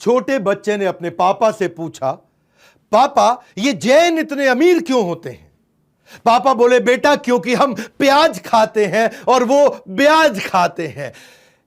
छोटे बच्चे ने अपने पापा से पूछा, पापा ये जैन इतने अमीर क्यों होते हैं? पापा बोले, बेटा क्योंकि हम प्याज खाते हैं और वो ब्याज खाते हैं।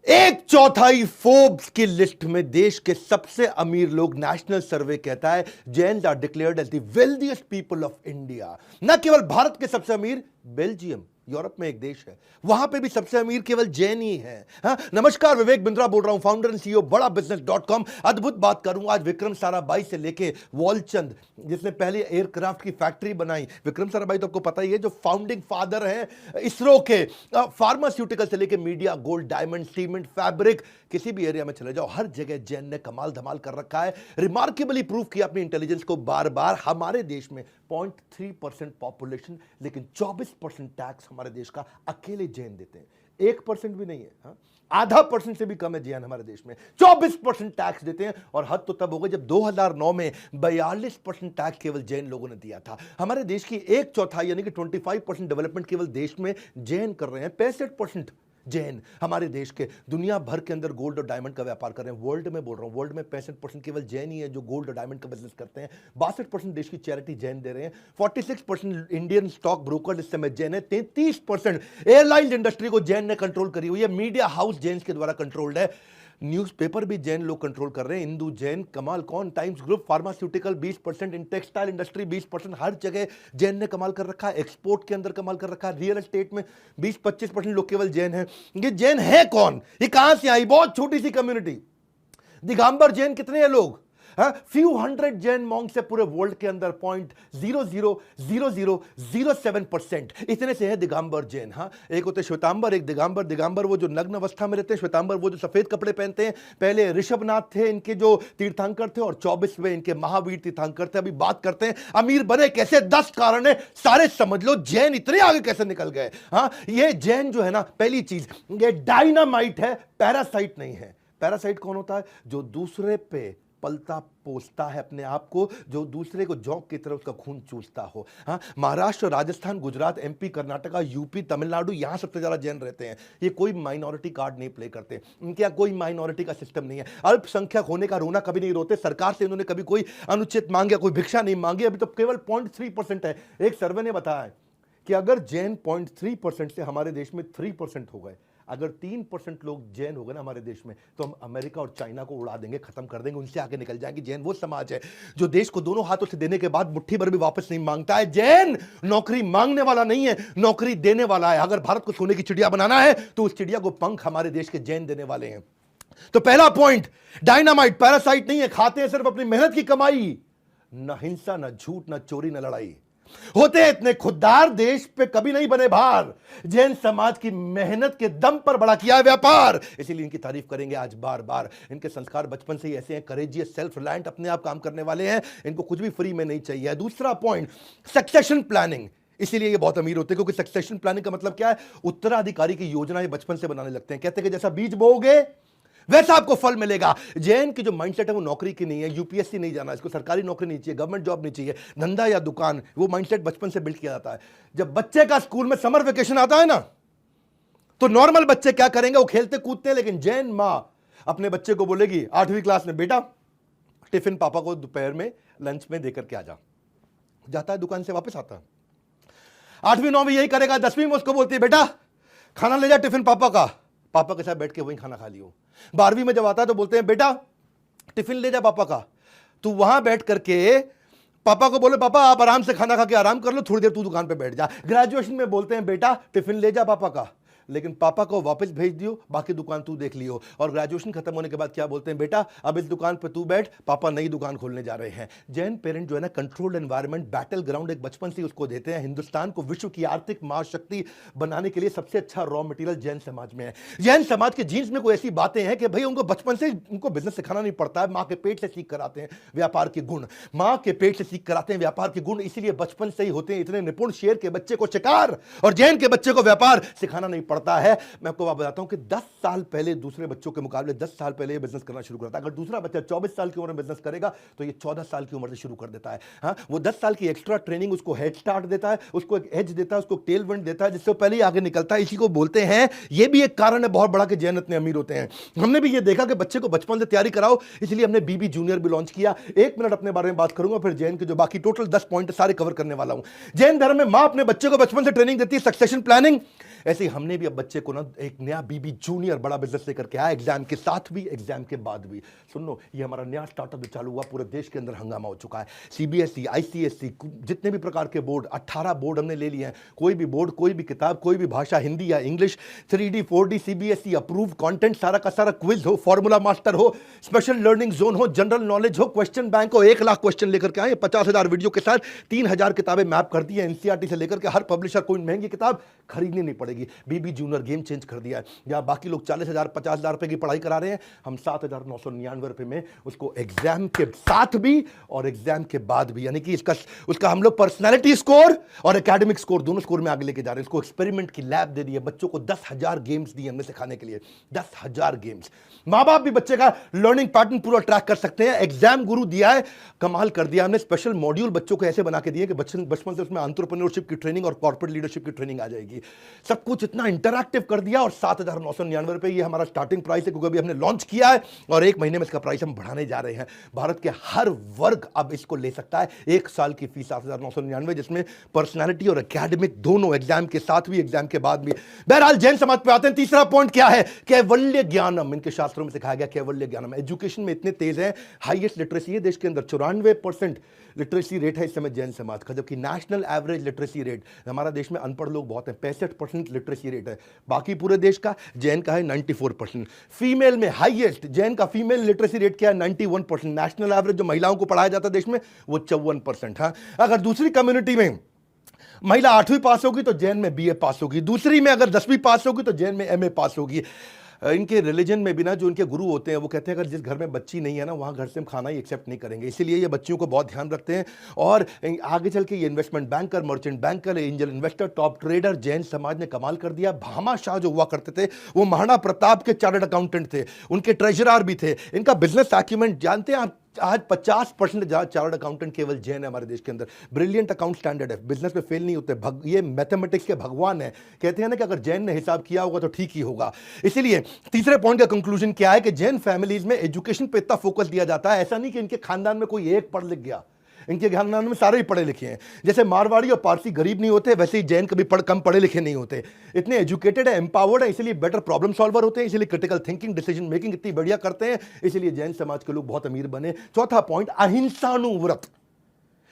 एक चौथाई फोर्ब्स की लिस्ट में देश के सबसे अमीर लोग, नेशनल सर्वे कहता है, Jains are declared as the wealthiest people of India. न केवल भारत के सबसे अमीर, बेल्जियम यूरोप में एक देश है, वहां पे भी सबसे अमीर केवल जैन ही है। हाँ, नमस्कार, विवेक बिंद्रा बोल रहा हूं, फाउंडर एंड सीईओ बड़ा बिजनेस.com। अद्भुत बात करूंगा आज विक्रम साराभाई से लेके वॉलचंद, जिसने पहले एयरक्राफ्ट की फैक्ट्री बनाई। विक्रम साराभाई तो आपको पता ही है, जो फाउंडिंग फादर हैं इसरो के। फार्मास्यूटिकल से लेके media, gold, diamond, cement, fabric, किसी भी एरिया में चले जाओ, हर जगह जैन ने कमाल धमाल कर रखा है। रिमार्केबली प्रूव किया अपनी इंटेलिजेंस को बार बार। हमारे देश में 0.3% पॉपुलेशन, लेकिन 24% टैक्स हमारे देश का अकेले जैन देते हैं। 1% भी नहीं है, हाँ? आधा % से भी कम है जैन हमारे देश में। 24% टैक्स देते हैं, और हद तो तब हो गई जब 2009 में 42% टैक्स केवल जैन लोगों ने दिया था। हमारे देश की एक चौथाई यानी कि 25% डेवलपमेंट केवल देश में जैन कर रहे हैं। 65% जैन हमारे देश के दुनिया भर के अंदर गोल्ड और डायमंड का व्यापार कर रहे हैं। वर्ल्ड में बोल रहा हूं, वर्ल्ड में 65% केवल जैन ही है जो गोल्ड और डायमंड का बिजनेस करते हैं। 62% देश की चैरिटी जैन दे रहे हैं। 46% इंडियन स्टॉक ब्रोकर इस समय जैन है। 33% एयरलाइन इंडस्ट्री को जैन ने कंट्रोल करी हुई है। मीडिया हाउस जैन के द्वारा कंट्रोल्ड है। न्यूज़पेपर भी जैन लोग कंट्रोल कर रहे हैं। हिंदू, जैन, कमाल कौन, times group, pharmaceutical 20%, in textile industry 20%, हर जगह जैन ने कमाल कर रखा है। एक्सपोर्ट के अंदर कमाल कर रखा है। रियल एस्टेट में 20-25% लोग केवल जैन हैं। ये जैन है कौन? ये कहां से आई? बहुत छोटी सी कम्युनिटी। दिगंबर जैन कितने हैं लोग? फ्यू हंड्रेड जैन मॉन्क्स से पूरे वर्ल्ड के अंदर 0.000007% इतने से है दिगंबर जैन। हाँ, एक होते श्वेतांबर, एक दिगंबर। दिगंबर वो जो नग्न अवस्था में रहते हैं, श्वेतांबर वो जो सफेद कपड़े पहनते हैं। पहले ऋषभनाथ थे इनके जो तीर्थंकर थे, और 24वें इनके महावीर तीर्थंकर थे। अभी बात करते हैं अमीर बने कैसे, 10 कारण है, सारे समझ लो। जैन इतने आगे कैसे निकल गए? हाँ, ये जैन जो है ना, पहली चीज ये डायनामाइट है, पैरासाइट नहीं है। पैरासाइट कौन होता है? जो दूसरे पे पलता पोसता है अपने आप को, जो दूसरे को जोंक की तरह उसका खून चूसता हो। हाँ, महाराष्ट्र, राजस्थान, गुजरात, एमपी, कर्नाटका, यूपी, तमिलनाडु, यहां सबसे ज्यादा जैन रहते हैं। ये कोई माइनॉरिटी कार्ड नहीं प्ले करते, इनके यहाँ कोई माइनॉरिटी का सिस्टम नहीं है। अल्पसंख्यक होने का रोना कभी नहीं रोते। सरकार से इन्होंने कभी कोई अनुचित मांगे, कोई भिक्षा नहीं मांगी। अभी तो केवल 0.3% है। एक सर्वे ने बताया है कि अगर जैन 0.3% से हमारे देश में 3% हो गए, अगर 3% लोग जैन हो गए ना हमारे देश में, तो हम अमेरिका और चाइना को उड़ा देंगे, खत्म कर देंगे, उनसे आगे निकल जाएंगे। जैन वो समाज है जो देश को दोनों हाथों से देने के बाद मुट्ठी भर भी वापस नहीं मांगता है। जैन नौकरी मांगने वाला नहीं है, नौकरी देने वाला है। अगर भारत को सोने की चिड़िया बनाना है तो उस चिड़िया को पंख हमारे देश के जैन देने वाले हैं। तो पहला पॉइंट, डायनामाइट, पैरासाइट नहीं है। खाते हैं सिर्फ अपनी मेहनत की कमाई। न हिंसा, न झूठ, न चोरी, न लड़ाई। होते इतने खुददार, देश पे कभी नहीं बने भार। जैन समाज की मेहनत के दम पर बड़ा किया है व्यापार, इसीलिए इनकी तारीफ करेंगे आज बार बार। इनके संस्कार बचपन से ही ऐसे हैं, करेजियस, सेल्फ रिलायंट, अपने आप काम करने वाले हैं। इनको कुछ भी फ्री में नहीं चाहिए। दूसरा पॉइंट, सक्सेशन प्लानिंग। इसीलिए ये बहुत अमीर होते हैं, क्योंकि सक्सेशन प्लानिंग का मतलब क्या है? उत्तराधिकारी की योजना ये बचपन से बनाने लगते हैं। कहते हैं कि जैसा बीज बोओगे वैसा आपको फल मिलेगा। जैन की जो माइंडसेट है वो नौकरी की नहीं है। यूपीएससी नहीं जाना, इसको सरकारी नौकरी नहीं चाहिए, गवर्नमेंट जॉब नहीं चाहिए, धंधा या दुकान। वो माइंडसेट बचपन से बिल्ड किया जाता है। जब बच्चे का स्कूल में समर वेकेशन आता है ना, तो नॉर्मल बच्चे क्या करेंगे? वो खेलते कूदते हैं। लेकिन जैन मां अपने बच्चे को बोलेगी 8वीं क्लास में, बेटा टिफिन पापा को दोपहर में लंच में देकर के आ जा। जाता है, दुकान से वापस आता है। 8वीं 9वीं यही करेगा। 10वीं में उसको बोलती है, बेटा खाना ले जा टिफिन पापा का, पापा के साथ बैठ के वहीं खाना खा लियो। 12वीं में जब आता है तो बोलते हैं, बेटा टिफिन ले जा पापा का। तू वहां बैठ करके पापा को बोले, पापा आप आराम से खाना खा के आराम कर लो, थोड़ी देर तू दुकान पे बैठ जा। ग्रेजुएशन में बोलते हैं, बेटा टिफिन ले जा पापा का, लेकिन पापा को वापस भेज दियो, बाकी दुकान तू देख लियो। और ग्रेजुएशन खत्म होने के बाद क्या बोलते हैं, बेटा अब इस दुकान पे तू बैठ, पापा नई दुकान खोलने जा रहे हैं। जैन पेरेंट जो है ना, कंट्रोल्ड एनवायरनमेंट, बैटल ग्राउंड एक बचपन से उसको देते हैं। हिंदुस्तान को विश्व की आर्थिक महाशक्ति बनाने के लिए सबसे अच्छा रॉ मटेरियल जैन समाज में है। जैन समाज के जीन्स में कोई ऐसी बातें हैं कि भाई उनको बचपन से उनको बिजनेस सिखाना नहीं पड़ता है। माँ के पेट से सीख कर आते हैं व्यापार के गुण, माँ के पेट से सीख कर आते हैं व्यापार के गुण, इसीलिए बचपन से ही होते हैं इतने निपुण। शेर के बच्चे को शिकार और जैन के बच्चे को व्यापार सिखाना नहीं पड़ता। पड़ता है। मैं आपको बात बताता हूं कि 10 साल पहले दूसरे बच्चों के मुकाबले 10 साल पहले ये बिजनेस करना शुरू करता है। अगर दूसरा बच्चा 24 साल की उम्र में बिजनेस करेगा तो ये 14 साल की उम्र से शुरू कर देता है। हाँ, वो 10 साल की एक्स्ट्रा ट्रेनिंग उसको हेड स्टार्ट देता है, उसको एक एज देता है, उसको टेल विंड देता है, जिससे पहले ही आगे निकलता है। इसी को बोलते हैं, ये भी एक कारण है बहुत बड़ा कि जैन इतने अमीर होते हैं। हमने भी ये देखा कि बच्चे को बचपन से तैयारी कराओ, इसलिए हमने बीबी जूनियर भी लॉन्च किया। 1 मिनट अपने बारे में बात करूंगा, फिर जैन के जो बाकी टोटल 10 पॉइंट सारे कवर करने वाला हूं। जैन धर्म में मां अपने बच्चे को बचपन से ट्रेनिंग देती है, सक्सेशन प्लानिंग। ऐसे ही हमने भी अब बच्चे को ना एक नया बीबी जूनियर बड़ा बिजनेस लेकर के आया, एग्जाम के साथ भी एग्जाम के बाद भी। सुन लो, ये हमारा नया स्टार्टअप जो चालू हुआ, पूरे देश के अंदर हंगामा हो चुका है। सीबीएसई, आईसीएसई, जितने भी प्रकार के बोर्ड, 18 बोर्ड हमने ले लिए हैं। कोई भी बोर्ड, कोई भी किताब, कोई भी भाषा, हिंदी या English, 3D 4D CBSE approve content, सारा का सारा क्विज हो, फॉर्मूला मास्टर हो, स्पेशल लर्निंग जोन हो, जनरल नॉलेज हो, क्वेश्चन बैंक हो, 1 लाख क्वेश्चन लेकर के आए, 50,000 वीडियो के साथ 3,000 किताबें मैप कर दी है। एनसीईआरटी से लेकर के हर पब्लिशर, कोई महंगी किताब खरीदनी नहीं पड़ेगी। बीबी जूनियर गेम चेंज कर दिया है। या बाकी लोग 40,000 50,000 रुपए की पढ़ाई करा रहे हैं, हम 7,999 रुपए में उसको एग्जाम के साथ भी और एग्जाम के बाद भी, यानी कि उसका हम लोग पर्सनैलिटी स्कोर और एकेडमिक स्कोर दोनों स्कोर में आगे लेके जा रहे हैं। इसको एक्सपेरिमेंट की लैब दे दी है, बच्चों को 10,000 गेम्स दिए हमने सिखाने के लिए, 10,000 गेम्स। मां बाप भी बच्चे का लर्निंग पैटर्न पूरा ट्रैक कर सकते हैं। एग्जाम गुरु दिया है, कमाल कर दिया हमने। स्पेशल मॉड्यूल बच्चों को ऐसे बना के दिए कि बचपन से उसमें एंटरप्रेन्योरशिप की ट्रेनिंग और कॉर्पोरेट लीडरशिप की ट्रेनिंग आ जाएगी। सब कुछ इतना इंटरैक्टिव कर दिया। और 7,999 रुपए ये हमारा स्टार्टिंग प्राइस है, क्योंकि अभी हमने लॉन्च किया है और 1 महीने में इसका प्राइस हम बढ़ाने जा रहे हैं। भारत के हर वर्ग अब इसको ले सकता है। 1 साल की फीस 7,999, जिसमें पर्सनैलिटी और एकेडमिक दोनों, एग्जाम के साथ भी एग्जाम के बाद भी। बहरहाल जैन समाज पे आते हैं। तीसरा पॉइंट क्या है? कैवल्य ज्ञानम। इनके शास्त्रों में सिखाया गया कैवल्य ज्ञानम। एजुकेशन में इतने तेज है, हाईएस्ट लिटरेसी है देश के अंदर, 94% लिटरेसी रेट है इस समय जैन समाज का, जबकि नेशनल एवरेज लिटरेसी रेट, हमारा देश में अनपढ़ लोग बहुत हैं, 65% लिटरेसी रेट है। बाकी पूरे देश का, जैन का है 94%। फीमेल में हाईएस्ट, जैन का फीमेल लिटरेसी रेट क्या है? 91%। नेशनल एवरेज जो महिलाओं को पढ़ाया जाता है देश में, वो 54%। हाँ, अगर दूसरी कम्युनिटी में महिला 8वीं पास होगी तो जैन में बीए पास होगी, दूसरी में अगर 10वीं पास होगी तो जैन में एमए पास होगी। इनके रिलीजन में भी ना, जो इनके गुरु होते हैं वो कहते हैं अगर जिस घर में बच्ची नहीं है ना, वहाँ घर से हम खाना ही एक्सेप्ट नहीं करेंगे। इसीलिए ये बच्चियों को बहुत ध्यान रखते हैं। और आगे चल के ये investment banker, merchant banker, angel investor, top trader, Jain समाज ने कमाल कर दिया। भामा शाह जो हुआ करते थे, वो महाराणा प्रताप के चार्टर्ड अकाउंटेंट थे, उनके ट्रेजरर भी थे। इनका बिजनेस एक्यूमेंट जानते हैं आप? आज 50% चार्टर्ड अकाउंटेंट केवल जैन है हमारे देश के अंदर। ब्रिलियंट अकाउंट स्टैंडर्ड है, बिजनेस में फेल नहीं होते। ये मैथमेटिक्स के भगवान है। कहते हैं ना कि अगर जैन ने हिसाब किया होगा तो ठीक ही होगा। इसीलिए तीसरे पॉइंट का कंक्लूजन क्या है कि जैन फैमिलीज में एजुकेशन पे इतना फोकस दिया जाता है। ऐसा नहीं कि इनके खानदान में कोई एक पढ़ लिख गया, इनके खानदान में सारे ही पढ़े लिखे हैं। जैसे मारवाड़ी और पारसी गरीब नहीं होते, वैसे ही जैन कभी कम पढ़े लिखे नहीं होते। इतने एजुकेटेड है, एम्पावर्ड है, इसलिए बेटर प्रॉब्लम सॉल्वर होते हैं, इसलिए क्रिटिकल थिंकिंग, डिसीजन मेकिंग इतनी बढ़िया करते हैं, इसलिए जैन समाज के लोग बहुत अमीर बने। चौथा पॉइंट, अहिंसानुव्रत।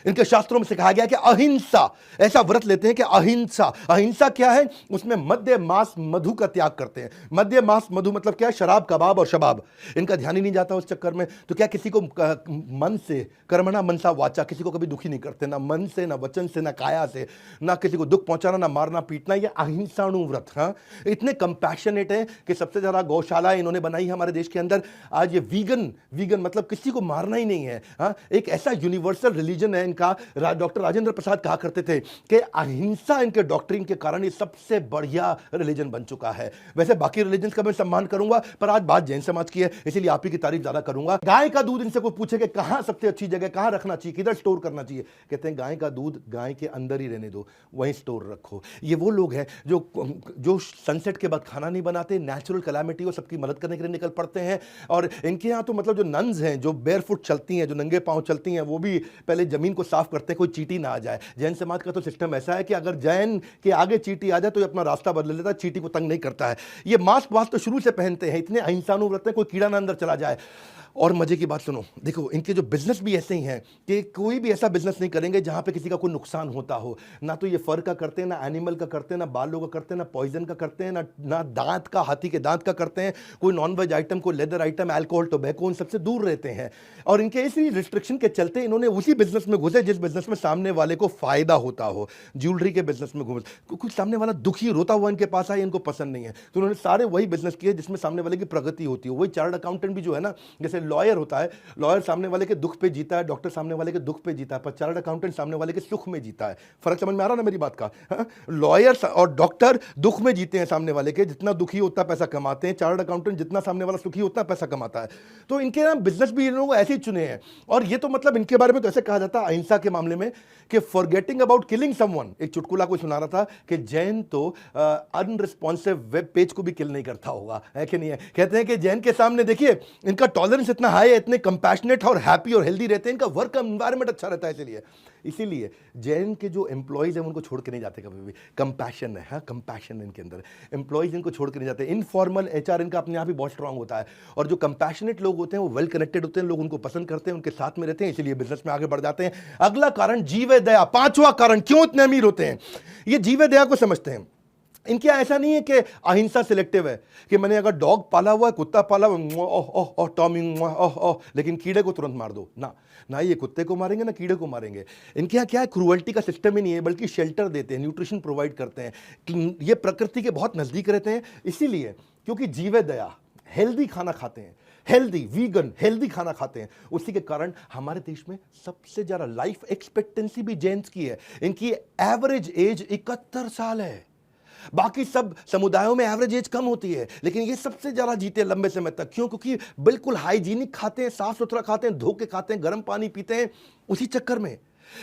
इनके शास्त्रों में सिखाया गया कि अहिंसा, ऐसा व्रत लेते हैं कि अहिंसा। अहिंसा क्या है? उसमें मद्य मांस मधु का त्याग करते हैं। मद्य मांस मधु मतलब क्या है? शराब, कबाब और शबाब। इनका ध्यान ही नहीं जाता उस चक्कर में। तो क्या किसी को मन से, कर्मणा मनसा वाचा, किसी को कभी दुखी नहीं करते, ना मन से, ना वचन से, ना काया से, ना किसी को दुख पहुंचाना, ना मारना पीटना। ये अहिंसानुव्रत। हाँ, इतने कंपैशनेट है कि सबसे ज्यादा गौशाला इन्होंने बनाई है हमारे देश के अंदर। आज ये वीगन मतलब किसी को मारना ही नहीं है। हाँ, एक ऐसा यूनिवर्सल रिलीजन है इनका। डॉक्टर राजेंद्र प्रसाद कहा करते थे कि अहिंसा इनके डॉक्ट्रिन के कारण ये सबसे बढ़िया रिलीजन बन चुका है। वैसे बाकी रिलीजन का मैं सम्मान करूंगा, पर आज बात जैन समाज की है, इसीलिए आप ही की तारीफ ज्यादा करूंगा। गाय का दूध, इनसे कोई पूछे कि कहां सबसे अच्छी जगह, कहां रखना चाहिए, किधर स्टोर करना चाहिए, कहते हैं गाय का दूध गाय के अंदर ही रहने दो, वहीं स्टोर रखो। ये वो लोग हैं जो सनसेट के बाद खाना नहीं बनाते, नेचुरल कैलामिटी हो सबकी मदद करने के लिए निकल पड़ते हैं। और इनके यहाँ तो मतलब जो नन्स हैं, जो बेयरफुट चलती हैं, जो नंगे पांव चलती हैं, वो भी पहले जमीन को साफ करते हैं, कोई चींटी ना आ जाए। जैन समाज का तो सिस्टम ऐसा है कि अगर जैन के आगे चींटी आ जाए तो ये अपना रास्ता बदल लेता है, चींटी को तंग नहीं करता है। ये मास्क वास्क तो शुरू से पहनते हैं, इतने अहिंसानुव्रत हैं, कोई कीड़ा ना अंदर चला जाए। और मजे की बात सुनो, देखो इनके जो बिजनेस भी ऐसे ही हैं कि कोई भी ऐसा बिजनेस नहीं करेंगे जहां पे किसी का कोई नुकसान होता हो। ना तो ये फर का करते हैं, ना एनिमल का करते हैं, ना बालों का करते हैं, ना पॉइजन का करते हैं, ना दांत का, हाथी के दांत का करते हैं। कोई नॉनवेज आइटम, कोई लेदर आइटम, अल्कोहल, टोबैको, उन सबसे दूर रहते हैं। और इनके इसी रिस्ट्रिक्शन के चलते इन्होंने उसी बिजनेस में घुसे जिस बिजनेस में सामने वाले को फायदा होता हो। ज्वेलरी के बिजनेस में घुसे, कुछ सामने वाला दुखी रोता हुआ इनके पास आए, इनको पसंद नहीं है, तो उन्होंने सारे वही बिजनेस किए जिसमें सामने वाले की प्रगति होती है। वही चार्टर्ड अकाउंटेंट भी जो है ना, जैसे लॉयर होता है, लॉयर सामने वाले के दुख पे जीता है, डॉक्टर सामने वाले के दुख पे जीता है, पर चार्टर्ड अकाउंटेंट सामने वाले के सुख में जीता है। फर्क समझ में आ रहा ना मेरी बात का? लॉयर और डॉक्टर दुख में जीते हैं सामने वाले के, जितना दुखी उतना पैसा कमाते हैं। चार्टर्ड अकाउंटेंट जितना सामने वाला सुखी उतना पैसा कमाता है। तो इनके ना बिजनेस भी इन लोगों को ऐसे ही चुने हैं। और ये तो मतलब इनके बारे में तो ऐसे कहा जाता है अहिंसा के मामले में कि फॉरगेटिंग अबाउट किलिंग समवन। एक चुटकुला कोई सुना रहा था कि जैन तो अनरिस्पॉन्सिव वेब पेज को भी किल नहीं करता होगा, है कि नहीं है? कहते हैं कि जैन के सामने देखिए इनका टॉलरेंस इतना हाई है, इतने कंपैशनेट और हैप्पी और हेल्दी रहते हैं, इनका वर्क एनवायरनमेंट अच्छा रहता है। इसीलिए जैन के जो एम्प्लॉयज हैं उनको छोड़ के नहीं जाते कभी भी। कंपैशन है, हाँ, कंपैशन इनके अंदर, एम्प्लॉयज इनको छोड़ के नहीं जाते। इनफॉर्मल एचआर इनका अपने आप ही बहुत स्ट्रांग होता है। और जो कंपैशनेट लोग होते हैं वो वेल कनेक्टेड होते हैं, लोग उनको पसंद करते हैं, उनके साथ में रहते हैं, इसीलिए बिजनेस में आगे बढ़ जाते हैं। अगला कारण जीवे दया। पांचवा कारण क्यों इतने अमीर होते हैं, ये जीवे दया को समझते हैं। इनके ऐसा नहीं है कि अहिंसा सिलेक्टिव है कि मैंने अगर डॉग पाला हुआ है, कुत्ता पाला हुआ है, ओह ओह ओह टॉमी ओह ओह, लेकिन कीड़े को तुरंत मार दो ना, ना ये कुत्ते को मारेंगे ना कीड़े को मारेंगे। इनके यहाँ क्या है, क्रूअल्टी का सिस्टम ही नहीं है, बल्कि शेल्टर देते हैं, न्यूट्रिशन प्रोवाइड करते हैं, ये प्रकृति के बहुत नजदीक रहते हैं। इसीलिए क्योंकि जीवे दया, हेल्दी खाना खाते हैं, हेल्दी वीगन हेल्दी खाना खाते हैं, उसी के कारण हमारे देश में सबसे ज्यादा लाइफ एक्सपेक्टेंसी भी जैन्स की है। इनकी एवरेज एज 71 साल है। बाकी सब समुदायों में एवरेज एज कम होती है, लेकिन ये सबसे ज्यादा जीते लंबे समय तक। क्यों? क्योंकि बिल्कुल हाइजीनिक खाते हैं, साफ सुथरा खाते हैं, धो के खाते हैं, गर्म पानी पीते हैं। उसी चक्कर में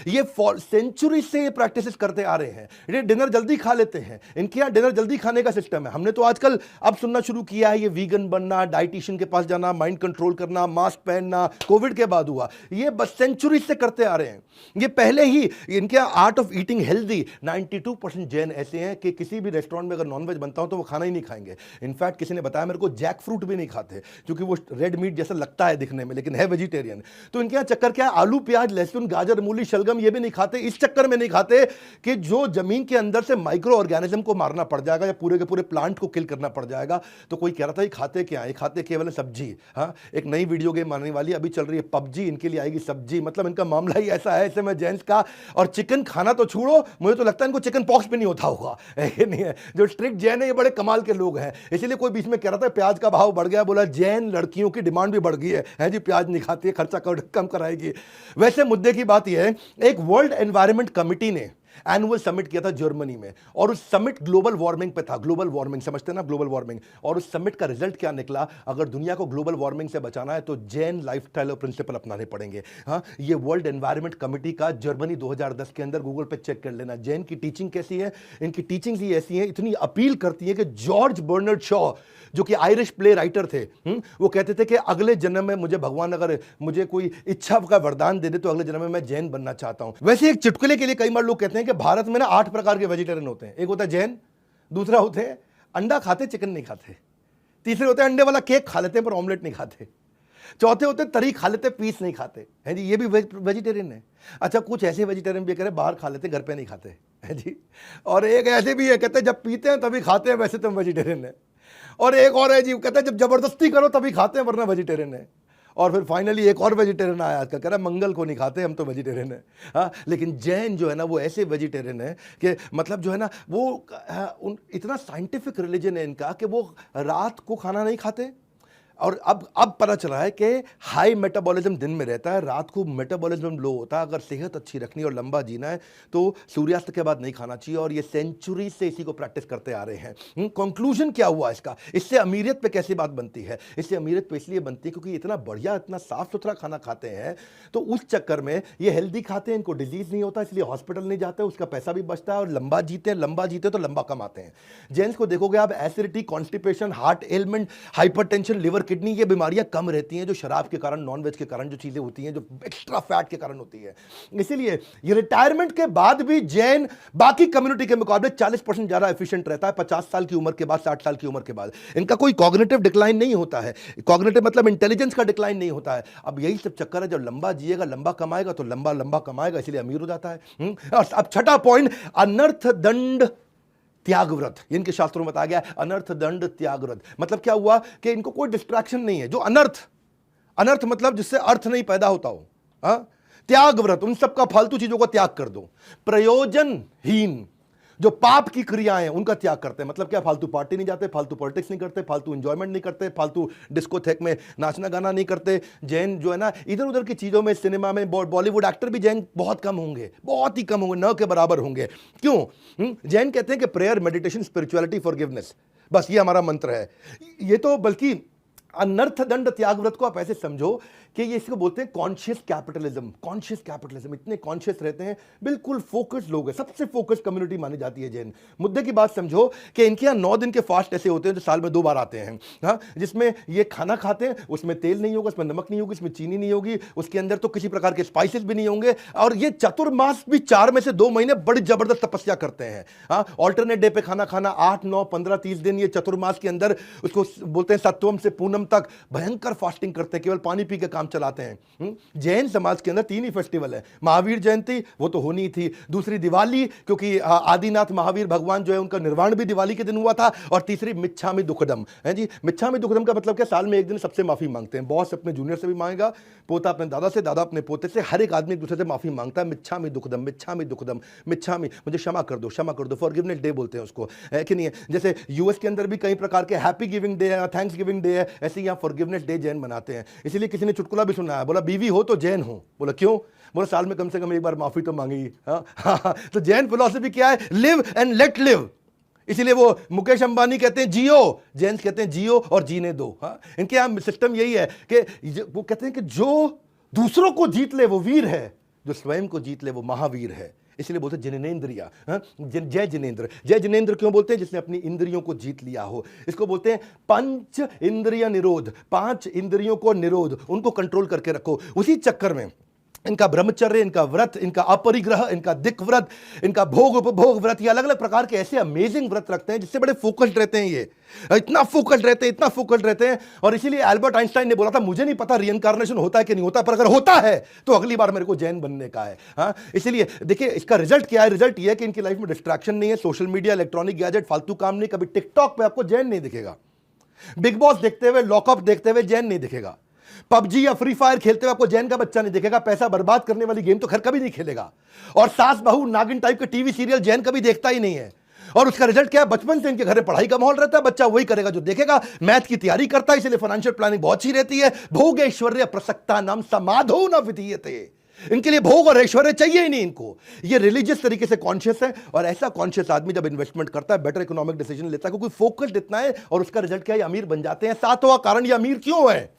ये सेंचुरी से ये प्रैक्टिसेस करते आ रहे हैं। ये डिनर जल्दी खा लेते हैं, इनके यहाँ डिनर जल्दी खाने का सिस्टम है। हमने तो आजकल अब सुनना शुरू किया है ये वीगन बनना, डाइटिशियन के पास जाना, माइंड कंट्रोल करना, मास्क पहनना, कोविड के बाद हुआ। ये बस सेंचुरी से करते आ रहे हैं। ये पहले ही इनके art of eating healthy 92% Jain ऐसे हैं कि किसी भी रेस्टोरेंट में अगर नॉनवेज बनता हो तो वो खाना ही नहीं खाएंगे। इनफैक्ट किसी ने बताया मेरे को जैक फ्रूट भी नहीं खाते, क्योंकि वो रेड मीट जैसा लगता है दिखने में, लेकिन है वेजिटेरियन। तो इनके यहाँ चक्कर क्या है, आलू प्याज लहसुन गाजर मूली शलगम ये भी नहीं खाते। इस चक्कर में नहीं खाते कि जो जमीन के अंदर से माइक्रो ऑर्गेनिज्म को मारना पड़ जाएगा या पूरे के पूरे प्लांट को किल करना पड़ जाएगा। तो कोई कह रहा था ये खाते क्या है, ये खाते केवल सब्जी। हाँ, एक नई वीडियो गेम आने वाली अभी चल रही है पबजी, इनके लिए आएगी सब्जी। मतलब इनका मामला ही ऐसा है ऐसे में जेंट्स का। और चिकन खाना तो छोड़ो, मुझे तो लगता है इनको चिकन पॉक्स भी नहीं होता होगा, है नहीं है? जो स्ट्रिक्ट जैन है ये बड़े कमाल के लोग हैं। इसीलिए कोई बीच में कह रहा था प्याज का भाव बढ़ गया, बोला जैन लड़कियों की डिमांड भी बढ़ गई है जी, प्याज नहीं खाती है, खर्चा कम कराएगी। वैसे मुद्दे की बात यह है, एक वर्ल्ड एनवायरनमेंट कमिटी ने एनुअल समिट किया था जर्मनी में, और उस समिट ग्लोबल वार्मिंग पे था। ग्लोबल वार्मिंग समझते हैं ना, ग्लोबल वार्मिंग। और उस समिट का रिजल्ट क्या निकला, अगर दुनिया को ग्लोबल वार्मिंग से बचाना है तो जैन लाइफस्टाइल और प्रिंसिपल अपनाने पड़ेंगे। हाँ, ये वर्ल्ड एनवायरनमेंट कमिटी का जर्मनी 2010 के अंदर गूगल पे चेक कर लेना। जैन की टीचिंग कैसी है, इनकी टीचिंग ही ऐसी है, इतनी अपील करती है कि जॉर्ज बर्नार्ड शॉ जो कि आयरिश प्ले राइटर थे, वो कहते थे कि अगले जन्म में मुझे भगवान अगर मुझे कोई इच्छा का वरदान दे दे तो अगले जन्म में मैं जैन बनना चाहता हूं। वैसे एक चुटकुले के लिए कई बार लोग कहते हैं कि भारत में ना 8 प्रकार के वेजिटेरियन होते हैं। एक होता है जैन, दूसरा होते हैं अंडा खाते चिकन नहीं खाते, तीसरे होते हैं अंडे वाला केक खा लेते हैं पर ऑमलेट नहीं खाते, चौथे होते तरी खा लेते पीस नहीं खाते, है जी, ये भी वेजिटेरियन है। अच्छा, कुछ ऐसे वेजिटेरियन भी कह रहे बाहर खा लेते घर पे नहीं खाते, है जी। और एक ऐसे भी है कहते जब पीते हैं तभी खाते हैं, वैसे तो वेजिटेरियन है। और एक और है जी, कहते हैं जब जबरदस्ती करो तभी खाते हैं वरना वेजिटेरियन है। और फिर फाइनली एक और वेजिटेरियन आया आजकल, कह रहा है मंगल को नहीं खाते हम तो वेजिटेरियन है। हाँ, लेकिन जैन जो है ना वो ऐसे वेजिटेरियन है कि मतलब जो है ना वो इतना साइंटिफिक रिलीजन है इनका कि वो रात को खाना नहीं खाते। और अब पता चला है कि हाई मेटाबॉलिज्म दिन में रहता है, रात को मेटाबॉलिज्म लो होता है। अगर सेहत अच्छी रखनी और लंबा जीना है तो सूर्यास्त के बाद नहीं खाना चाहिए, और ये सेंचुरी से इसी को प्रैक्टिस करते आ रहे हैं। कंक्लूजन क्या हुआ इसका, इससे अमीरियत पे कैसी बात बनती है? इससे अमीरियत पे इसलिए बनती है क्योंकि इतना बढ़िया इतना साफ सुथरा खाना खाते हैं, तो उस चक्कर में ये हेल्दी खाते हैं, इनको डिजीज नहीं होता, इसलिए हॉस्पिटल नहीं जाते, उसका पैसा भी बचता है, और लंबा जीते तो लंबा कमाते हैं। जेंट्स को देखोगे आप, acidity, constipation, heart element, hypertension, liver kidney, ये बीमारियां कम रहती हैं जो शराब के कारण, नॉनवेज के कारण जो चीजें होती हैं, जो एक्स्ट्रा फैट के कारण होती है। इसीलिए ये रिटायरमेंट के बाद भी जैन बाकी कम्युनिटी के मुकाबले 40% ज्यादा एफिशिएंट रहता है 50 साल की उम्र के बाद, 60 साल की उम्र के बाद। इनका कोई कॉग्निटिव डिक्लाइन नहीं होता है, कॉग्निटिव मतलब इंटेलिजेंस का डिक्लाइन नहीं होता है। अब यही सब चक्कर है, जब लंबा जिएगा, लंबा कमाएगा तो लंबा कमाएगा, इसलिए अमीर हो जाता है। और अब छठा पॉइंट, अनर्थ दंड त्यागव्रत। इनके शास्त्रों में बताया गया अनर्थ दंड त्यागव्रत। मतलब क्या हुआ कि इनको कोई डिस्ट्रैक्शन नहीं है। जो अनर्थ मतलब जिससे अर्थ नहीं पैदा होता हो, हाँ, त्याग व्रत, उन सब का फालतू चीजों का त्याग कर दो। प्रयोजनहीन जो पाप की क्रियाएं हैं उनका त्याग करते हैं। मतलब क्या? फालतू पार्टी नहीं जाते, फालतू पॉलिटिक्स नहीं करते, फालतू एंजॉयमेंट नहीं करते, फालतू डिस्कोथेक में नाचना गाना नहीं करते। जैन जो है ना, इधर उधर की चीजों में, सिनेमा में, बॉलीवुड एक्टर भी जैन बहुत कम होंगे, बहुत ही कम होंगे, न के बराबर होंगे। क्यों? जैन कहते हैं कि प्रेयर, मेडिटेशन, स्पिरिचुअलिटी, फॉरगिवनेस, बस ये हमारा मंत्र है। ये तो बल्कि अनर्थ दंड त्याग व्रत को आप ऐसे समझो कि ये इसको बोलते हैं कॉन्शियस कैपिटलिज्म। कॉन्शियस कैपिटलिज्म, इतने कॉन्शियस रहते हैं, बिल्कुल फोकस्ड लोग हैं, सबसे फोकस्ड कम्युनिटी मानी जाती है जैन। मुद्दे की बात समझो कि इनके यहाँ 9 दिन के फास्ट ऐसे होते हैं जो साल में 2 बार आते हैं, हाँ, जिसमें ये खाना खाते हैं, उसमें तेल नहीं होगा, उसमें नमक नहीं होगी, उसमें चीनी नहीं होगी, उसके अंदर तो किसी प्रकार के स्पाइसेस भी नहीं होंगे। और ये चतुर्मास भी 4 में से 2 महीने बड़ी जबरदस्त तपस्या करते हैं, हाँ। ऑल्टरनेट डे पे खाना खाना, 8, 9, 15, 30 दिन ये चतुर्मास के अंदर, उसको बोलते हैं सत्वम से पूनम तक भयंकर फास्टिंग करते हैं, केवल पानी पी के काम चलाते हैं। जैन समाज के अंदर 3 ही फेस्टिवल है। महावीर जयंती वो तो होनी थी, दूसरी दिवाली, क्योंकि आदिनाथ महावीर भगवान जो है उनका निर्वाण भी दिवाली के दिन हुआ था, और तीसरी मिच्छामि दुक्कडम है जी। मिच्छामि दुक्कडम का मतलब क्या? साल में एक दिन सबसे माफी मांगते हैं। बॉस अपने जूनियर से भी मांगेगा, पोता अपने दादा से, दादा अपने पोते से, हर एक आदमी एक दूसरे से माफी मांगता है। मिच्छामि दुक्कडम, मिच्छामि दुक्कडम, मिच्छामि, मुझे क्षमा कर दो, क्षमा कर दो, फॉरगिवनेस डे बोलते हैं उसको, है कि नहीं है? जैसे यूएस के अंदर भी कई प्रकार के हैप्पी गिविंग डे है, थैंक्स गिविंग डे है, ऐसे यहाँ फॉरगिवनेस डे जैन मनाते हैं। इसीलिए किसी ने चुटकुला भी सुना है, बोला बीवी हो तो जैन हो। बोला क्यों? बोला साल में कम से कम एक बार माफी तो मांगेगी। हाँ, तो जैन फिलॉसफी क्या है? Live and let live. इसीलिए वो मुकेश अंबानी कहते हैं जियो, जैन कहते हैं जियो और जीने दो। हाँ, इनके यहाँ सिस्टम यही है कि वो कहते हैं कि जो दूसरों को जीत ले वो वीर है, जो स्वयं को जीत ले वो महावीर है। इसलिए बोलते हैं जिनेंद्रिया, जय जिनेंद्र। जय जिनेंद्र क्यों बोलते हैं? जिसने अपनी इंद्रियों को जीत लिया हो। इसको बोलते हैं पंच इंद्रिय निरोध, 5 इंद्रियों को निरोध, उनको कंट्रोल करके रखो। उसी चक्कर में इनका ब्रह्मचर्य, इनका व्रत, इनका अपरिग्रह, इनका दिक व्रत, इनका भोग उपभोग व्रत, ये अलग अलग प्रकार के ऐसे अमेजिंग व्रत रखते हैं जिससे बड़े फोकस्ड रहते हैं। ये इतना फोकस्ड रहते हैं, इतना फोकस्ड रहते हैं। और इसीलिए एल्बर्ट आइंस्टाइन ने बोला था, मुझे नहीं पता रीइंकार्नेशन होता है कि नहीं होता, पर अगर होता है तो अगली बार मेरे को जैन बनने का है। हाँ, इसलिए देखिए इसका रिजल्ट क्या है? रिजल्ट ये है कि इनकी लाइफ में डिस्ट्रैक्शन नहीं है, सोशल मीडिया, इलेक्ट्रॉनिक गैजेट, फालतू काम नहीं। कभी टिकटॉक पे आपको जैन नहीं दिखेगा, बिग बॉस देखते हुए, लॉकअप देखते हुए जैन नहीं दिखेगा, पबजी या फ्री फायर खेलते हुए आपको जैन का बच्चा नहीं दिखेगा। पैसा बर्बाद करने वाली गेम तो खैर कभी नहीं खेलेगा। और सास बहू नागिन टाइप के टीवी सीरियल जैन कभी देखता ही नहीं है। और उसका रिजल्ट क्या है? बचपन से इनके घर में पढ़ाई का माहौल रहता है, बच्चा वही करेगा जो देखेगा, मैथ की तैयारी करता है, इसलिए फाइनेंशियल प्लानिंग बहुत अच्छी रहती है। भोग ऐश्वर्य प्रसक्ता नाम समाधो न विधीयते, इनके लिए भोग और ऐश्वर्य चाहिए ही नहीं इनको। ये रिलीजियस तरीके से कॉन्शियस है, और ऐसा कॉन्शियस आदमी जब इन्वेस्टमेंट करता है बेटर इकोनॉमिक डिसीजन लेता है, क्योंकि फोकस्ड इतना है। और उसका रिजल्ट क्या है? अमीर बन जाते हैं। 7वां कारण ये अमीर क्यों है?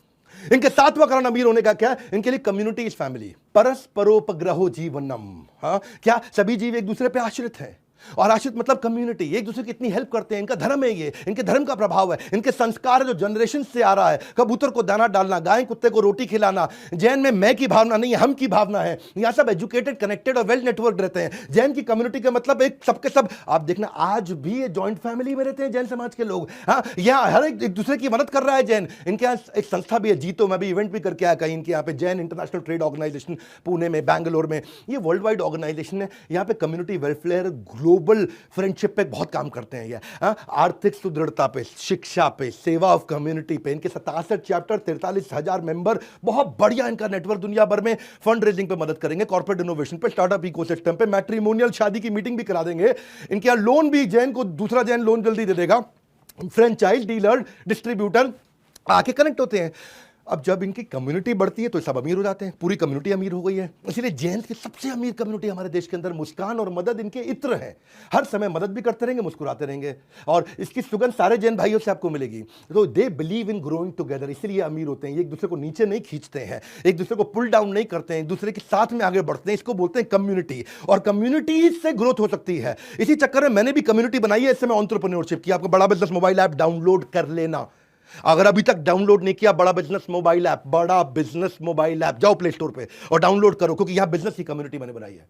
इनके 7वां कारण अमीर होने का क्या है? इनके लिए कम्युनिटी इज फैमिली, परस्परोपग्रहो जीवनम। हाँ, क्या सभी जीव एक दूसरे पे आश्रित हैं, और आश्रित मतलब कम्युनिटी, एक दूसरे की इतनी हेल्प करते हैं। इनका धर्म है, ये इनके धर्म का प्रभाव है। इनके संस्कार जो जनरेशन से आ रहा है, कबूतर को दाना डालना, गाय कुत्ते को रोटी खिलाना। जैन में मैं की भावना नहीं है, हम की भावना है। यहाँ सब एजुकेटेड, कनेक्टेड और वेल नेटवर्क रहते हैं। जैन की कम्युनिटी का मतलब एक सबके सब, आप देखना आज भी ये जॉइंट फैमिली में रहते हैं जैन समाज के लोग। हाँ, यहाँ हर एक दूसरे की मदद कर रहा है जैन। इनके यहाँ एक संस्था भी है जीतो, मैं भी इवेंट भी करके आया कहीं। इनके यहाँ पे Jain international trade organization Pune में, बैंगलोर में, ये वर्ल्ड वाइड ऑर्गेनाइजेशन है। यहाँ पे कम्युनिटी वेलफेयर, ग्लोबल फ्रेंडशिप पे बहुत काम करते हैं ये। आर्थिक सुदृढ़ता पे, शिक्षा पे, सेवा ऑफ कम्युनिटी पे। इनके 67 चैप्टर, 43,000 मेंबर, बहुत बढ़िया इनका नेटवर्क दुनिया भर में। फंड रेजिंग पे मदद करेंगे, कॉर्पोरेट इनोवेशन पे, स्टार्टअप इकोसिस्टम पे, मैट्रिमोनियल शादी की मीटिंग भी करा देंगे। इनके यहाँ लोन भी, जैन को दूसरा जैन लोन जल्दी दे देगा। फ्रेंचाइज डीलर, डिस्ट्रीब्यूटर आके कनेक्ट होते हैं। अब जब इनकी कम्युनिटी बढ़ती है तो सब अमीर हो जाते हैं, पूरी कम्युनिटी अमीर हो गई है। इसलिए जैन की सबसे अमीर कम्युनिटी हमारे देश के अंदर। मुस्कान और मदद इनके इत्र है, हर समय मदद भी करते रहेंगे, मुस्कुराते रहेंगे, और इसकी सुगंध सारे जैन भाइयों से आपको मिलेगी। तो they believe in growing together, इसलिए अमीर होते हैं। ये एक दूसरे को नीचे नहीं खींचते हैं, एक दूसरे को पुल डाउन नहीं करते हैं, एक दूसरे के साथ में आगे बढ़ते हैं। इसको बोलते हैं कम्युनिटी, और कम्युनिटी से ग्रोथ हो सकती है। इसी चक्कर में मैंने भी कम्युनिटी बनाई है, इससे मैं एंटरप्रेन्योरशिप की। आपको बड़ा बिजनेस मोबाइल ऐप डाउनलोड कर लेना, अगर अभी तक डाउनलोड नहीं किया बड़ा बिजनेस मोबाइल ऐप, बड़ा बिजनेस मोबाइल ऐप, जाओ प्ले स्टोर पे और डाउनलोड करो, क्योंकि यहां बिजनेस की कम्युनिटी मैंने बनाई है।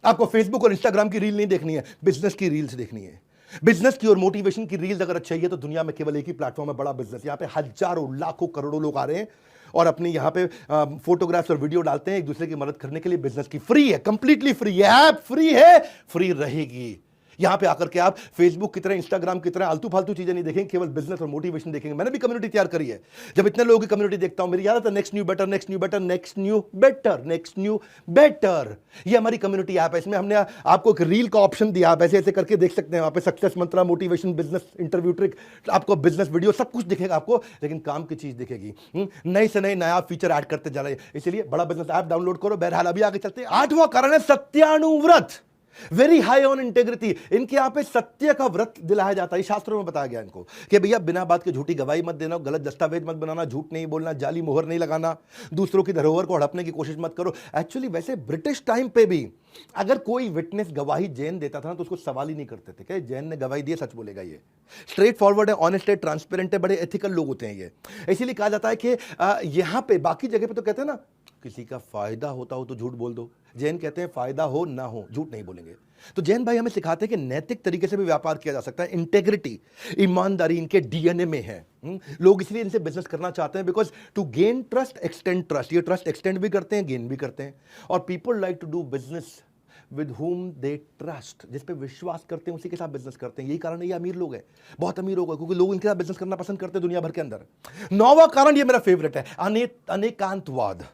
आपको फेसबुक और इंस्टाग्राम की रील नहीं देखनी है, बिजनेस की रील्स देखनी है। बिजनेस की और मोटिवेशन की रील्स अगर चाहिए तो दुनिया में केवल एक ही प्लेटफॉर्म है, बड़ा बिजनेस। यहां पे हजारों, लाखों, करोड़ों लोग आ रहे हैं और अपने यहां पे फोटोग्राफ्स और वीडियो डालते हैं एक दूसरे की मदद करने के लिए। बिजनेस की फ्री है, कंप्लीटली फ्री है, ऐप फ्री है, फ्री रहेगी। यहां पे आकर के आप फेसबुक की तरह, इंस्टाग्राम की तरह आलतू फालतू चीजें नहीं देखेंगे, केवल बिजनेस और मोटिवेशन देखेंगे। मैंने भी कम्युनिटी तैयार करी है। जब इतने लोगों की कम्युनिटी देखता हूं, मेरी याद आता है next new better, next new better, next new better, next new better. ये हमारी कम्युनिटी ऐप है। इसमें हमने आपको एक रील का ऑप्शन दिया, आप ऐसे ऐसे करके देख सकते हैं। वहां पे सक्सेस मंत्रा, मोटिवेशन, बिजनेस इंटरव्यू ट्रिक, आपको बिजनेस वीडियो सब कुछ दिखेगा आपको, लेकिन काम की चीज दिखेगी। नए से नए नया फीचर ऐड करते जा रहे हैं। इसलिए बड़ा बिजनेस ऐप डाउनलोड करो। बहरहाल अभी आगे चलते हैं। 8वां कारण है सत्यानुव्रत, वेरी हाई ऑन इंटेग्रिटी। इनके यहां पे सत्य का व्रत दिलाया जाता है। शास्त्रों में बताया गया इनको कि भैया बिना बात के झूठी गवाही मत देना, गलत दस्तावेज मत बनाना, झूठ नहीं बोलना, जाली मोहर नहीं लगाना, दूसरों की धरोहर को हड़पने की कोशिश मत करो। एक्चुअली वैसे ब्रिटिश टाइम पे भी अगर कोई विटनेस गवाही जैन देता था ना तो उसको सवाल ही नहीं करते थे कि जैन ने गवाही दी, सच बोलेगा। ये स्ट्रेट फॉरवर्ड है, ऑनेस्ट है, ट्रांसपेरेंट है, बड़े एथिकल लोग होते हैं ये। इसीलिए कहा जाता है कि यहां पे बाकी जगह पे तो कहते हैं ना किसी का फायदा होता हो तो झूठ बोल दो, जैन कहते हैं फायदा हो ना हो झूठ नहीं बोलेंगे। तो जैन भाई हमें सिखाते हैं कि नैतिक तरीके से भी व्यापार किया जा सकता है। इंटेग्रिटी, ईमानदारी इनके डीएनए में है। लोग इसलिए इनसे बिजनेस करना चाहते हैं, because to gain trust extend trust. ये ट्रस्ट एक्सटेंड भी करते हैं, गेन भी करते हैं। और people like to do business with whom they trust, जिस पे विश्वास करते हैं उसी के साथ बिजनेस करते हैं। यही कारण है ये अमीर लोग हैं, बहुत अमीर लोग हैं, क्योंकि लोग इनके साथ बिजनेस करना पसंद करते हैं दुनिया भर के अंदर। 9वां कारण, ये मेरा फेवरेट है, अनेकांतवाद।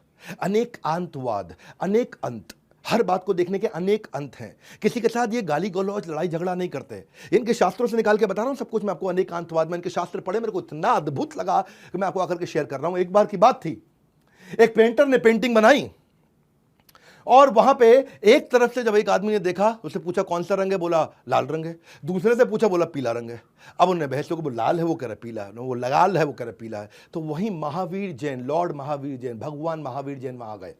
अनेकांतवाद, अनेक अंत, हर बात को देखने के अनेक अंत हैं। किसी के साथ ये गाली गलौज, लड़ाई झगड़ा नहीं करते। इनके शास्त्रों से निकाल के बता रहा हूं सब कुछ मैं आपको। अनेकांतवाद में इनके शास्त्र पढ़े, मेरे को इतना अद्भुत लगा कि मैं आपको आकर के शेयर कर रहा हूं। एक बार की बात थी, एक पेंटर ने पेंटिंग बनाई और वहां पे एक तरफ से जब एक आदमी ने देखा, उससे पूछा कौन सा रंग है, बोला लाल रंग है। दूसरे से पूछा, बोला पीला रंग है। अब उन्हें बहस हो गई, वो लाल है, वो कह रहा पीला है, वो लाल है, वो कह रहा पीला है। तो वहीं महावीर जैन, लॉर्ड महावीर जैन, भगवान महावीर जैन वहां आ गए।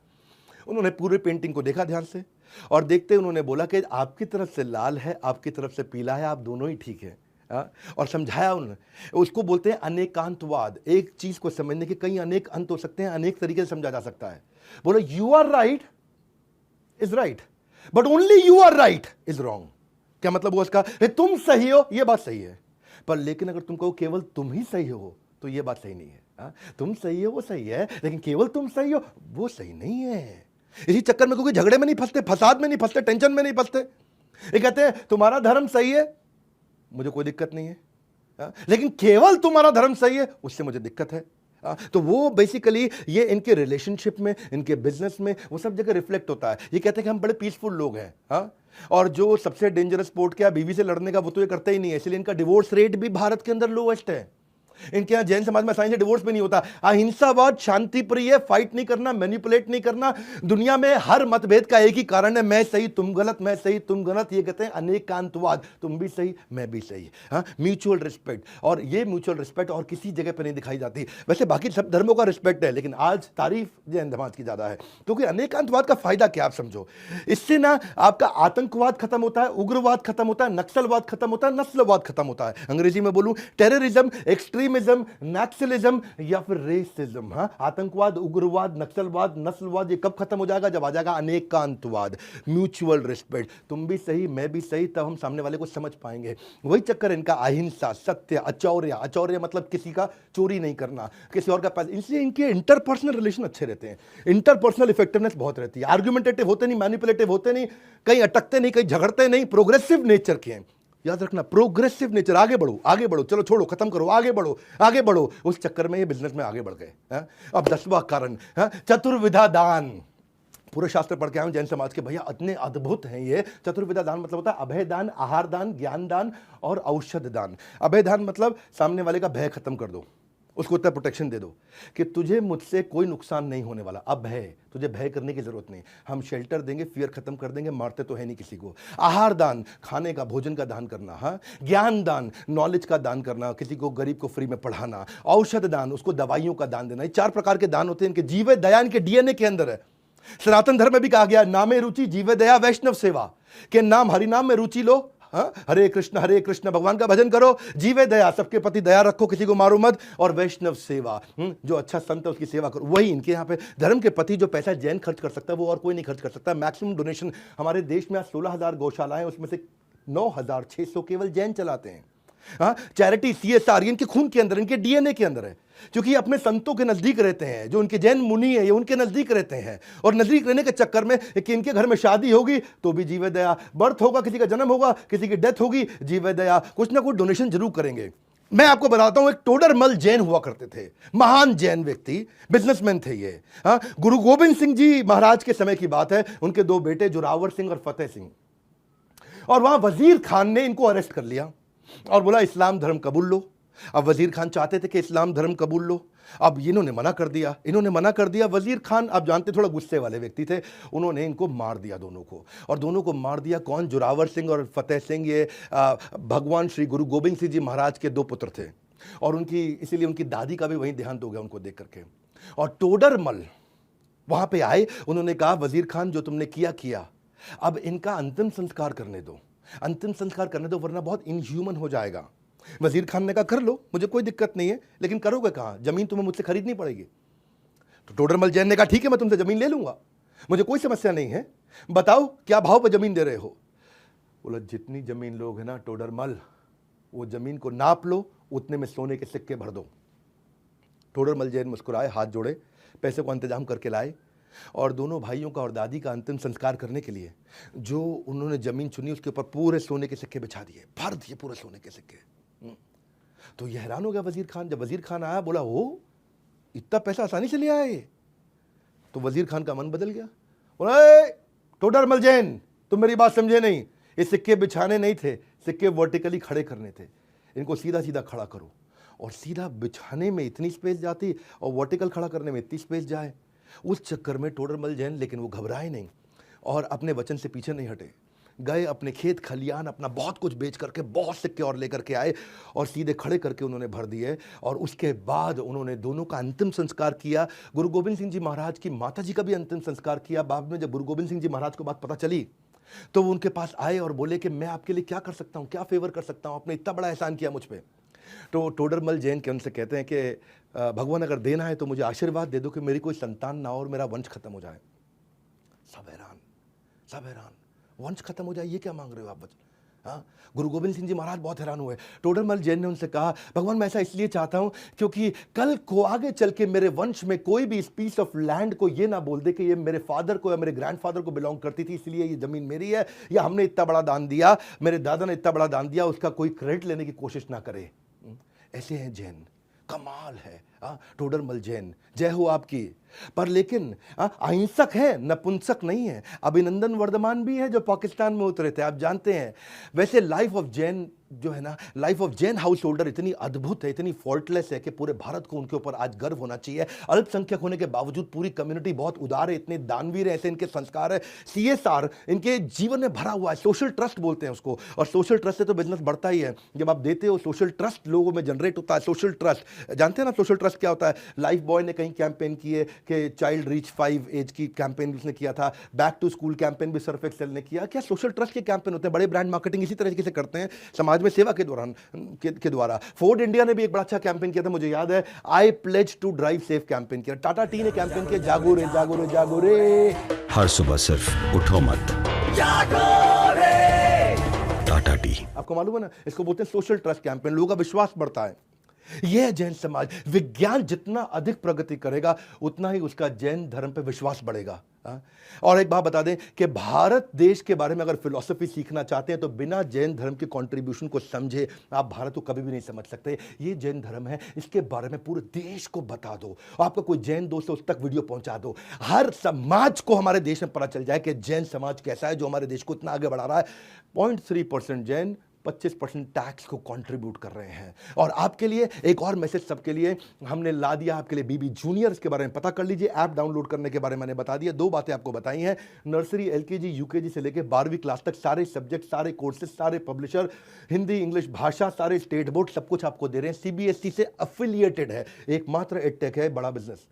उन्होंने पूरे पेंटिंग को देखा ध्यान से और देखते उन्होंने बोला कि आपकी तरफ से लाल है, आपकी तरफ से पीला है, आप दोनों ही ठीक है। और समझाया उन्होंने। उसको बोलते हैं अनेकांतवाद। एक चीज को समझने के कई अनेक अंत हो सकते हैं, अनेक तरीके से समझा जा सकता है। बोलो you are right is right, but only you are right is wrong. क्या मतलब हुआ इसका? तुम सही हो, यह बात सही है, पर लेकिन अगर तुम कहो केवल तुम ही सही हो तो यह बात सही नहीं है। तुम सही हो वो सही है, लेकिन केवल तुम सही हो वो सही नहीं है। इसी चक्कर में क्योंकि झगड़े में नहीं फंसते, फसाद में नहीं फंसते, टेंशन में नहीं फंसते। ये कहते हैं तुम्हारा धर्म सही है, मुझे कोई दिक्कत नहीं है, लेकिन केवल तुम्हारा धर्म सही है उससे मुझे दिक्कत है। तो वो बेसिकली ये इनके रिलेशनशिप में, इनके बिजनेस में, वो सब जगह रिफ्लेक्ट होता है। ये कहते हैं कि हम बड़े पीसफुल लोग हैं। और जो सबसे डेंजरस स्पोर्ट क्या बीवी से लड़ने का, वो तो ये करते ही नहीं है। इसलिए इनका डिवोर्स रेट भी भारत के अंदर लोएस्ट है। इनके यहाँ जैन समाज में आसानी से डिवोर्स भी नहीं होता। अहिंसावाद, शांति प्रिय, फाइट नहीं करना, मैनिपुलेट नहीं करना। दुनिया में हर मतभेद का एक ही कारण है, मैं सही तुम गलत, मैं सही तुम गलत। ये कहते हैं अनेकांतवाद, तुम भी सही मैं भी सही। म्यूचुअल रिस्पेक्ट, और ये म्यूचुअल रिस्पेक्ट और किसी जगह पर नहीं दिखाई जाती। वैसे बाकी सब धर्मों का रिस्पेक्ट है, लेकिन आज तारीफ जैन समाज की ज्यादा है। क्योंकि अनेकांतवाद का फायदा क्या आप समझो, इससे ना आपका आतंकवाद खत्म होता है, उग्रवाद खत्म होता है, नक्सलवाद खत्म होता है, नस्लवाद खत्म होता है। अंग्रेजी में बोलूं, टेररिज्म, एक्सट्रीमिज्म, नक्सलिज्म या फिर रेसिज्म। आतंकवाद, उग्रवाद, नक्सलवाद, नस्लवाद, ये कब खत्म हो जाएगा? जब आ जाएगा अनेकांतवाद, म्यूचुअल रिस्पेक्ट। तुम भी सही मैं भी सही, तब हम सामने वाले को समझ पाएंगे। वही चक्कर इनका अहिंसा, सत्य, अचौर्य। अचौर्य मतलब किसी का चोरी नहीं करना, किसी और का पैसा। इसलिए इनके इंटरपर्सनल रिलेशन अच्छे रहते हैं, इंटरपर्सनल इफेक्टिवनेस बहुत रहती है। आर्गुमेंटेटिव होते नहीं, मैनिपुलेटिव होते नहीं, कहीं अटकते नहीं, कहीं झगड़ते नहीं, प्रोग्रेसिव नेचर के हैं। याद रखना, प्रोग्रेसिव नेचर। आगे बढ़ो आगे बढ़ो, चलो छोड़ो खत्म करो, आगे बढ़ो आगे बढ़ो। उस चक्कर में ये बिजनेस में आगे बढ़ गए। अब 10वां कारण, चतुर्विधा दान। पूरे शास्त्र पढ़ के आए जैन समाज के, भैया इतने अद्भुत हैं ये। चतुर्विधा दान मतलब होता है अभय दान, आहार दान, ज्ञान दान और औषध दान। अभय दान मतलब सामने वाले का भय खत्म कर दो, उसको इतना प्रोटेक्शन दे दो कि तुझे मुझसे कोई नुकसान नहीं होने वाला। अब भय, तुझे भय करने की जरूरत नहीं, हम शेल्टर देंगे, फियर खत्म कर देंगे, मारते तो है नहीं किसी को। आहार दान, खाने का, भोजन का दान करना। ज्ञान दान, नॉलेज का दान करना, किसी को गरीब को फ्री में पढ़ाना। औषध दान, उसको दवाइयों का दान देना। ये 4 प्रकार के दान होते हैं। इनके जीव दया इनके डीएनए के अंदर है। सनातन धर्म में भी कहा गया नामे रुचि जीव दया वैष्णव सेवा, के नाम हरिनाम में रुचि लो। हरे कृष्ण भगवान का भजन करो, जीवे दया, सबके प्रति दया रखो, किसी को मारो मत, और वैष्णव सेवा, जो अच्छा संत है उसकी सेवा करो। वही इनके यहाँ पे धर्म के प्रति जो पैसा जैन खर्च कर सकता है वो और कोई नहीं खर्च कर सकता। मैक्सिमम डोनेशन हमारे देश में 16,000 गौशालाएं, उसमें से 9,600 केवल जैन चलाते हैं। हाँ, चैरिटी, CSR, इनके खून के अंदर, इनके DNA के अंदर है, क्योंकि ये अपने संतों के नजदीक रहते हैं। जो उनके जैन मुनि है, ये उनके नजदीक रहते हैं, और नजदीक रहने के चक्कर में कि इनके घर में शादी होगी तो भी जीवे दया, बर्थ होगा, किसी का जन्म होगा, किसी की डेथ होगी, जीवे दया, कुछ ना कुछ डोनेशन जरूर करेंगे। मैं आपको बताता हूं, एक टोडरमल जैन हुआ करते थे, महान जैन व्यक्ति, बिजनेसमैन थे ये। हाँ, गुरु गोविंद सिंह जी महाराज के समय की बात है, उनके 2 बेटे जोरावर सिंह और फतेह सिंह, और वहां वजीर खान ने इनको अरेस्ट कर लिया और बोला इस्लाम धर्म कबूल लो। अब वजीर खान चाहते थे कि इस्लाम धर्म कबूल लो, अब इन्होंने मना कर दिया। वजीर खान, आप जानते, थोड़ा गुस्से वाले व्यक्ति थे, उन्होंने इनको मार दिया दोनों को, और दोनों को मार दिया कौन? जोरावर सिंह और फतेह सिंह। ये भगवान श्री गुरु गोविंद सिंह जी महाराज के 2 पुत्र थे, और उनकी, इसीलिए उनकी दादी का भी वहीं देहांत हो गया उनको देख करके। और टोडरमल वहां पे आए, उन्होंने कहा वजीर खान जो तुमने किया, अब इनका अंतिम संस्कार करने दो, वरना बहुत इनह्यूमन हो जाएगा। वजीर खान ने कहा कर लो, मुझे कोई दिक्कत नहीं है, लेकिन करोगे कहां? जमीन तुम्हें मुझसे खरीदनी पड़ेगी। तो टोडरमल जैन ने कहा ठीक है, मैं तुमसे जमीन ले लूंगा, मुझे कोई समस्या नहीं है, बताओ क्या भाव पर जमीन दे रहे हो? बोला जितनी जमीन लोग है ना टोडरमल, वो जमीन को नाप लो, उतने में सोने के सिक्के भर दो। टोडरमल जैन मुस्कुराए, हाथ जोड़े, पैसे को इंतजाम करके लाए, और दोनों भाइयों का और दादी का अंतिम संस्कार करने के लिए जो उन्होंने जमीन चुनी, उसके ऊपर पूरे सोने के सिक्के बिछा दिए, भर दिए पूरे सोने के सिक्के। तो ये हैरान हो गया वजीर खान। जब वजीर खान आया, बोला हो इतना पैसा आसानी से ले आए? तो वजीर खान का मन बदल गया, बोला टोडरमल जैन तुम मेरी बात समझे नहीं, ये सिक्के बिछाने नहीं थे, सिक्के वर्टिकली खड़े करने थे, इनको सीधा सीधा खड़ा करो। और सीधा बिछाने में इतनी स्पेस जाती और वर्टिकल खड़ा करने में इतनी स्पेस जाए, उस चक्कर में टोडरमल जैन, लेकिन वो घबराए नहीं और अपने वचन से पीछे नहीं हटे। गए अपने खेत खलियान, अपना बहुत कुछ बेच करके बहुत सिक्के और लेकर के आए, और सीधे खड़े करके उन्होंने भर दिए। और उसके बाद उन्होंने दोनों का अंतिम संस्कार किया। गुरु गोविंद सिंह जी महाराज की माता जी का भी अंतिम संस्कार किया। बाद में जब गुरु गोविंद सिंह जी महाराज को बात पता चली, तो वो उनके पास आए और बोले कि मैं आपके लिए क्या कर सकता हूँ, क्या फेवर कर सकता हूँ, आपने इतना बड़ा एहसान किया मुझ पर। तो टोडरमल जैन के उनसे कहते हैं कि भगवान अगर देना है तो मुझे आशीर्वाद दे दो कि मेरी कोई संतान ना हो और मेरा वंश खत्म हो जाए। सब हैरान, वंश खत्म हो जाए, ये क्या मांग रहे हो आप वचन? हाँ, गुरु गोविंद सिंह जी महाराज बहुत हैरान हुए। टोडरमल जैन ने उनसे कहा भगवान मैं ऐसा इसलिए चाहता हूं क्योंकि कल को आगे चल के मेरे वंश में कोई भी इस पीस ऑफ लैंड को ये ना बोल दे कि ये मेरे फादर को या मेरे ग्रैंडफादर को बिलोंग करती थी, इसलिए ये जमीन मेरी है, या हमने इतना बड़ा दान दिया, मेरे दादा ने इतना बड़ा दान दिया, उसका कोई क्रेडिट लेने की कोशिश ना करे। ऐसे हैं जैन, कमाल है। टोडरमल जैन, जय हो आपकी। पर लेकिन अहिंसक है, नपुंसक नहीं है। अभिनंदन वर्धमान भी है जो पाकिस्तान में उतरे थे, आप जानते हैं। वैसे लाइफ ऑफ जैन जो है ना, life of Jain house holder इतनी अद्भुत है, इतनी फॉल्टलेस है कि पूरे भारत को उनके ऊपर आज गर्व होना चाहिए। अल्पसंख्यक होने के बावजूद पूरी कम्युनिटी बहुत उदार है, इतने दानवीर है, ऐसे इनके संस्कार है। CSR इनके जीवन में भरा हुआ है, सोशल ट्रस्ट बोलते हैं उसको, और सोशल ट्रस्ट से तो बिजनेस बढ़ता ही है। जब आप देते हो सोशल ट्रस्ट लोगों में जनरेट होता है। सोशल ट्रस्ट जानते हैं ना, सोशल ट्रस्ट क्या होता है? लाइफ बॉय ने कहीं कैंपेन किए कि चाइल्ड रीच 5 एज की कैंपेन उसने किया था, बैक टू स्कूल कैंपेन भी सर्फ एक्सेल ने किया। क्या सोशल ट्रस्ट के कैंपेन होते हैं, बड़े ब्रांड मार्केटिंग इसी तरीके से करते हैं समाज में सेवा के दौरान के द्वारा। फोर्ड इंडिया ने भी एक बड़ा अच्छा कैंपेन किया था, मुझे याद है, I pledge to drive safe campaign किया। टाटा टी ने कैंपेन किया, जागो रे जागो रे जागो रे। हर सुबह सिर्फ उठो मत, जागो रे। टाटा टी। आपको मालूम है ना, इसको बोलते हैं सोशल ट्रस्ट कैंपेन, लोगों का विश्वास बढ़ता है। यह है जैन समाज। विज्ञान जितना अधिक प्रगति करेगा उतना ही उसका जैन धर्म पे विश्वास बढ़ेगा। और एक बात बता दें कि भारत देश के बारे में अगर फिलॉसफी सीखना चाहते हैं तो बिना जैन धर्म के कंट्रीब्यूशन को समझे आप भारत को कभी भी नहीं समझ सकते। ये जैन धर्म है, इसके बारे में पूरे देश को बता दो। आपका कोई जैन दोस्त है उस तक वीडियो पहुंचा दो। हर समाज को हमारे देश में पता चल जाए कि जैन समाज कैसा है जो हमारे देश को इतना आगे बढ़ा रहा है। 0.3% जैन 25% टैक्स को कंट्रीब्यूट कर रहे हैं। और आपके लिए एक और मैसेज सबके लिए हमने ला दिया, आपके लिए बीबी जूनियर के बारे में पता कर लीजिए। ऐप डाउनलोड करने के बारे में मैंने बता दिया। 2 बातें आपको बताई हैं, नर्सरी LKG UKG से लेकर 12वीं क्लास तक सारे सब्जेक्ट, सारे कोर्सेज, सारे पब्लिशर, हिंदी इंग्लिश भाषा, सारे स्टेट बोर्ड, सब कुछ आपको दे रहे हैं। CBSE से अफिलिएटेड है, एकमात्र एडटेक है बड़ा बिजनेस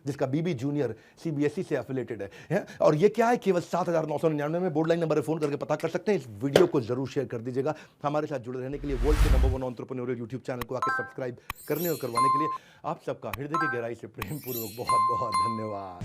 जिसका बीबी जूनियर CBSE से एफिलेटेड है। और ये क्या है, केवल 7,999 में बोर्ड लाइन नंबर पर फोन करके पता कर सकते हैं। इस वीडियो को जरूर शेयर कर दीजिएगा। हमारे साथ जुड़े रहने के लिए वर्ल्ड के नंबर 1 एंटरप्रेन्योरियल यूट्यूब चैनल को आके सब्सक्राइब करने और करवाने के लिए आप सबका हृदय की गहराई से प्रेम पूर्वक बहुत बहुत धन्यवाद।